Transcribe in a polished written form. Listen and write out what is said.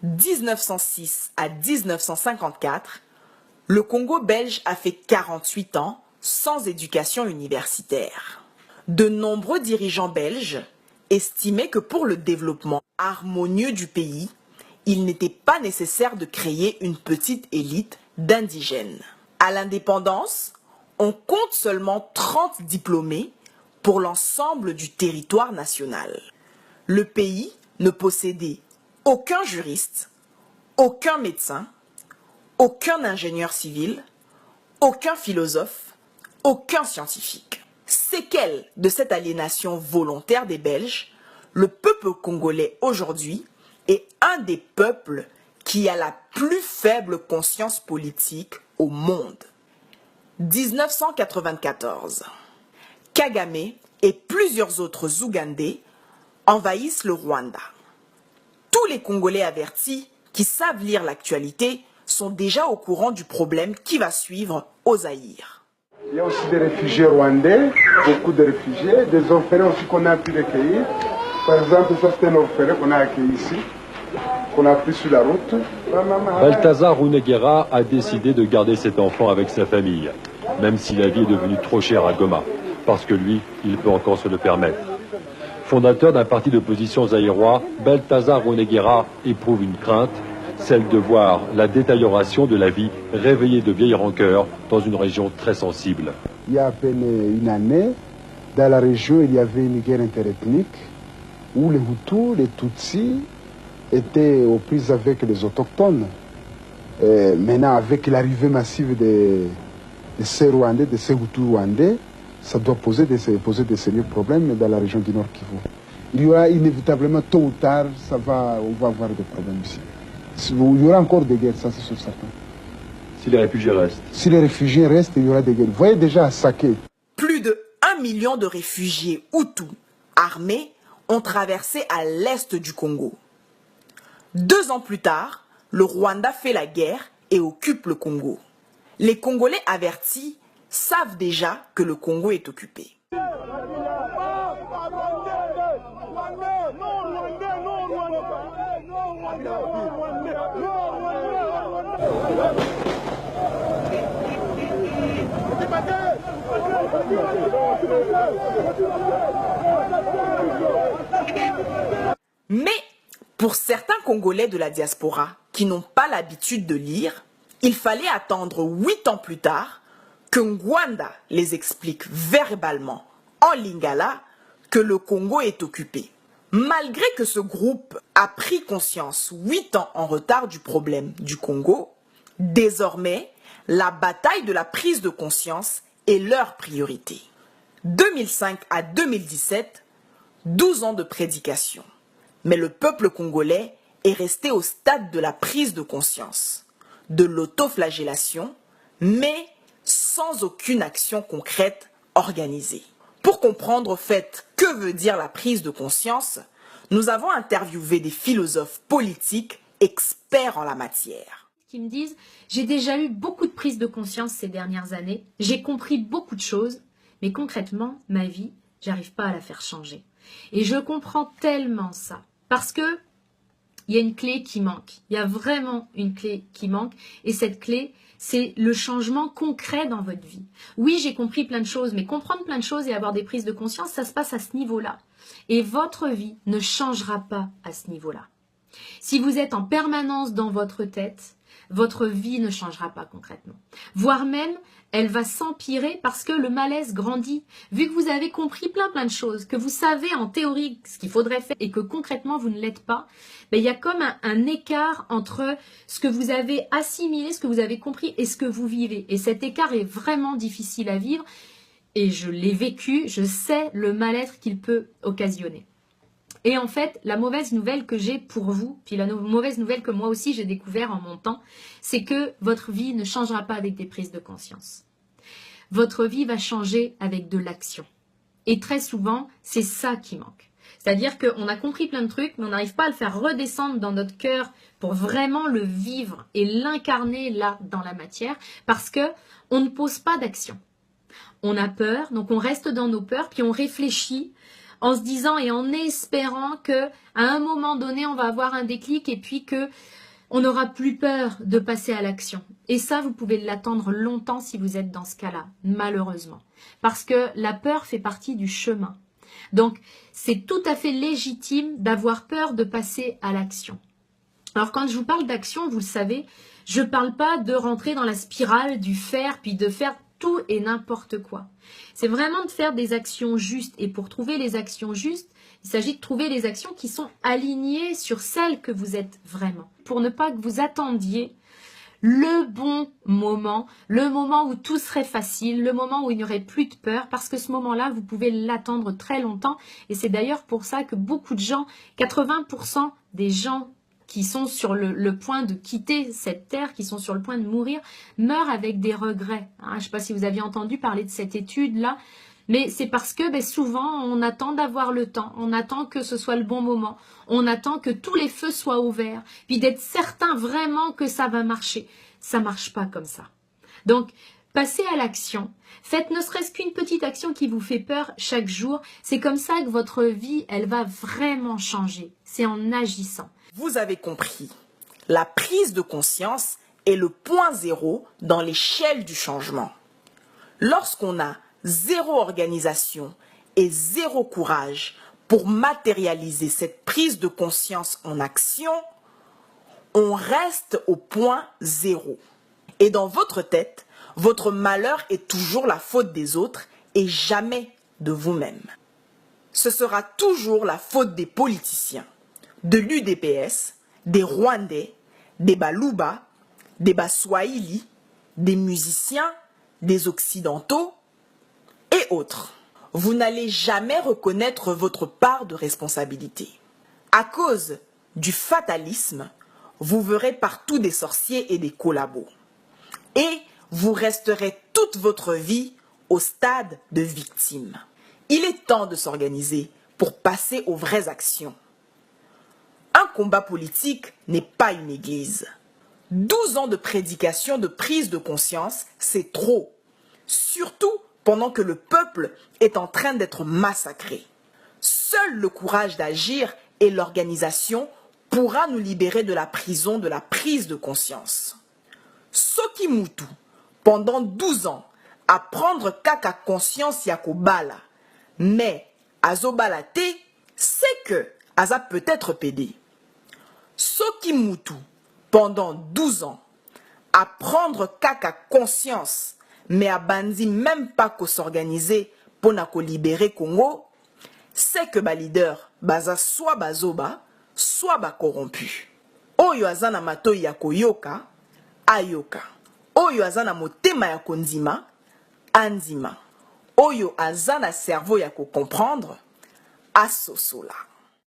1906 à 1954, le Congo belge a fait 48 ans sans éducation universitaire. De nombreux dirigeants belges estimaient que pour le développement harmonieux du pays, il n'était pas nécessaire de créer une petite élite d'indigènes. À l'indépendance, on compte seulement 30 diplômés pour l'ensemble du territoire national. Le pays ne possédait aucun juriste, aucun médecin, aucun ingénieur civil, aucun philosophe, aucun scientifique. Séquelle de cette aliénation volontaire des Belges, le peuple congolais aujourd'hui est un des peuples qui a la plus faible conscience politique au monde. 1994. Kagame et plusieurs autres Ougandais envahissent le Rwanda. Tous les Congolais avertis qui savent lire l'actualité sont déjà au courant du problème qui va suivre au Zaïre. Il y a aussi des réfugiés rwandais, beaucoup de réfugiés, des orphelins aussi qu'on a pu recueillir. Par exemple, ça c'est un orphelin qu'on a accueilli ici, qu'on a pris sur la route. Balthazar Runeguera a décidé de garder cet enfant avec sa famille, même si la vie est devenue trop chère à Goma, parce que lui, il peut encore se le permettre. Fondateur d'un parti d'opposition zaïrois, Balthazar Runeguera éprouve une crainte, celle de voir la détérioration de la vie réveiller de vieilles rancœurs dans une région très sensible. Il y a à peine une année, dans la région, il y avait une guerre interethnique où les Hutus, les Tutsis étaient aux prises avec les autochtones. Et maintenant, avec l'arrivée massive de ces Rwandais, de ces Hutus rwandais, ça doit poser des sérieux problèmes dans la région du Nord Kivu. Il y aura inévitablement, tôt ou tard, on va avoir des problèmes ici. Il y aura encore des guerres, ça c'est sûr certain. Si les réfugiés restent. Si les réfugiés restent, il y aura des guerres. Vous voyez déjà à Saké. Plus de 1 million de réfugiés Hutus armés ont traversé à l'est du Congo. 2 ans plus tard, le Rwanda fait la guerre et occupe le Congo. Les Congolais avertis savent déjà que le Congo est occupé. Mais pour certains Congolais de la diaspora qui n'ont pas l'habitude de lire, il fallait attendre 8 ans plus tard que Ngwanda les explique verbalement en lingala que le Congo est occupé. Malgré que ce groupe a pris conscience 8 ans en retard du problème du Congo, désormais, la bataille de la prise de conscience est leur priorité. 2005 à 2017, 12 ans de prédication. Mais le peuple congolais est resté au stade de la prise de conscience, de l'autoflagellation, mais sans aucune action concrète organisée. Pour comprendre au fait que veut dire la prise de conscience, nous avons interviewé des philosophes politiques experts en la matière. Qui me disent, j'ai déjà eu beaucoup de prises de conscience ces dernières années, j'ai compris beaucoup de choses, mais concrètement, ma vie, j'arrive pas à la faire changer. Et je comprends tellement ça, parce que il y a une clé qui manque, il y a vraiment une clé qui manque, et cette clé, c'est le changement concret dans votre vie. Oui, j'ai compris plein de choses, mais comprendre plein de choses et avoir des prises de conscience, ça se passe à ce niveau-là. Et votre vie ne changera pas à ce niveau-là. Si vous êtes en permanence dans votre tête, votre vie ne changera pas concrètement. Voire même, elle va s'empirer parce que le malaise grandit. Vu que vous avez compris plein de choses, que vous savez en théorie ce qu'il faudrait faire et que concrètement vous ne l'êtes pas, ben, il y a comme un écart entre ce que vous avez assimilé, ce que vous avez compris et ce que vous vivez. Et cet écart est vraiment difficile à vivre et je l'ai vécu, je sais le mal-être qu'il peut occasionner. Et en fait, la mauvaise nouvelle que j'ai pour vous, puis la mauvaise nouvelle que moi aussi j'ai découvert en mon temps, c'est que votre vie ne changera pas avec des prises de conscience. Votre vie va changer avec de l'action. Et très souvent, c'est ça qui manque. C'est-à-dire qu'on a compris plein de trucs, mais on n'arrive pas à le faire redescendre dans notre cœur pour vraiment le vivre et l'incarner là, dans la matière, parce que on ne pose pas d'action. On a peur, donc on reste dans nos peurs, puis on réfléchit en se disant et en espérant que à un moment donné, on va avoir un déclic et puis que on n'aura plus peur de passer à l'action. Et ça, vous pouvez l'attendre longtemps si vous êtes dans ce cas-là, malheureusement. Parce que la peur fait partie du chemin. Donc, c'est tout à fait légitime d'avoir peur de passer à l'action. Alors, quand je vous parle d'action, vous le savez, je ne parle pas de rentrer dans la spirale du faire, puis de faire tout et n'importe quoi. C'est vraiment de faire des actions justes. Et pour trouver les actions justes, il s'agit de trouver les actions qui sont alignées sur celles que vous êtes vraiment. Pour ne pas que vous attendiez le bon moment, le moment où tout serait facile, le moment où il n'y aurait plus de peur, parce que ce moment-là, vous pouvez l'attendre très longtemps. Et c'est d'ailleurs pour ça que beaucoup de gens, 80% des gens qui sont sur le point de quitter cette terre, qui sont sur le point de mourir, meurent avec des regrets. Je ne sais pas si vous aviez entendu parler de cette étude-là, mais c'est parce que souvent, on attend d'avoir le temps, on attend que ce soit le bon moment, on attend que tous les feux soient ouverts, puis d'être certain vraiment que ça va marcher. Ça ne marche pas comme ça. Donc, passez à l'action. Faites ne serait-ce qu'une petite action qui vous fait peur chaque jour. C'est comme ça que votre vie, elle va vraiment changer. C'est en agissant. Vous avez compris, la prise de conscience est le point zéro dans l'échelle du changement. Lorsqu'on a zéro organisation et zéro courage pour matérialiser cette prise de conscience en action, on reste au point zéro. Et dans votre tête, votre malheur est toujours la faute des autres et jamais de vous-même. Ce sera toujours la faute des politiciens, de l'UDPS, des Rwandais, des Baluba, des Baswahili, des musiciens, des Occidentaux et autres. Vous n'allez jamais reconnaître votre part de responsabilité. À cause du fatalisme, vous verrez partout des sorciers et des collabos. Et vous resterez toute votre vie au stade de victime. Il est temps de s'organiser pour passer aux vraies actions. Un combat politique n'est pas une église. 12 ans de prédication de prise de conscience, c'est trop. Surtout pendant que le peuple est en train d'être massacré. Seul le courage d'agir et l'organisation pourra nous libérer de la prison de la prise de conscience. Soki Mutu, pendant 12 ans, à prendre kaka conscience yakobala, mais azobala te, c'est que aza peut-être pédé. Soki Mutu, pendant 12 ans, à prendre kaka conscience, mais à bandi même pas qu'on s'organiser pour na ko libérer Congo, c'est que ba leader baza soit bazoba, soit ba corrompu. Oyo azana matoi ya koyoka, ayoka. Oyo azana motema ya kondima, andima. Oyo azana cerveau ya ko comprendre, asosola.